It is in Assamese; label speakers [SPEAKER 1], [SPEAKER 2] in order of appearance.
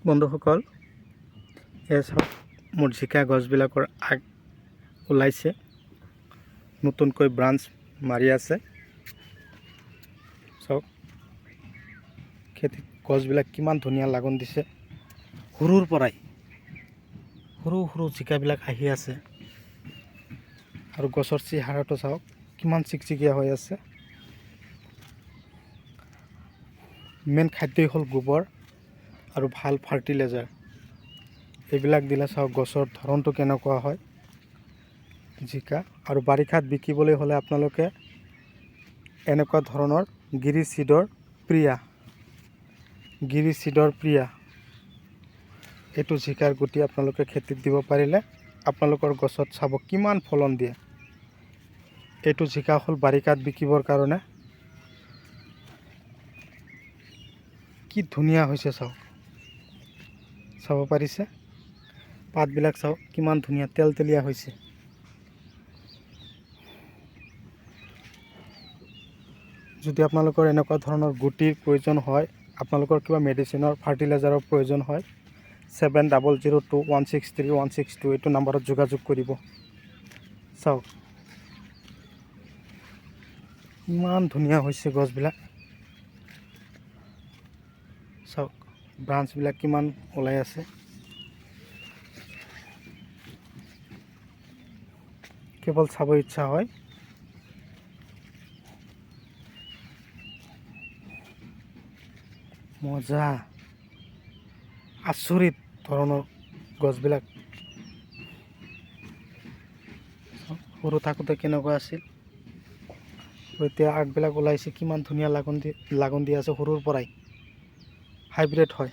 [SPEAKER 1] বন্ধুসকল, এয়া চাওক মোৰ জিকা গছবিলাকৰ আগ ওলাইছে, নতুনকৈ ব্ৰাঞ্চ মাৰি আছে। চাওক খেতিত গছবিলাক কিমান ধুনীয়া লাগন দিছে। সৰুৰ পৰাই সৰু সৰু জিকাবিলাক আহি আছে আৰু গছৰ চেহেৰাটো চাওক কিমান চিকচিকীয়া হৈ আছে। মেইন খাদ্যই হ'ল গোবৰ আৰু ভাল ফাৰ্টিলাইজাৰ। এইবিলাক দিলে চাওক গছৰ ধৰণটো কেনেকুৱা হয়। জিকা আৰু বাৰিষাত বিকিবলৈ হ'লে আপোনালোকে এনেকুৱা ধৰণৰ গিৰি চিডৰ প্ৰিয়া এইটো জিকাৰ গুটি আপোনালোকে খেতিত দিব পাৰিলে আপোনালোকৰ গছত চাব কিমান ফলন দিয়ে। এইটো জিকা হ'ল বাৰিষাত বিকিবৰ কাৰণে। কি ধুনীয়া হৈছে চাব পাৰিছে। পাতবিলাক চাওক কিমান ধুনীয়া তেলতেলীয়া হৈছে। যদি আপোনালোকৰ এনেকুৱা ধৰণৰ গুটিৰ প্ৰয়োজন হয়, আপোনালোকৰ কিবা মেডিচিনৰ ফাৰ্টিলাইজাৰৰ প্ৰয়োজন হয়, 7002163162 এইটো নাম্বাৰত যোগাযোগ কৰিব। চাওক ইমান ধুনীয়া হৈছে গছবিলাক। চাওক ব্ৰাঞ্চবিলাক কিমান ওলাই আছে। কেৱল চাব ইচ্ছা হয়। মজা, আচৰিত ধৰণৰ গছবিলাক। সৰু থাকোঁতে কেনেকুৱা আছিল, এতিয়া আগবিলাক ওলাইছে কিমান ধুনীয়া লাগন দি আছে। সৰুৰ পৰাই হাইব্ৰিড হয়।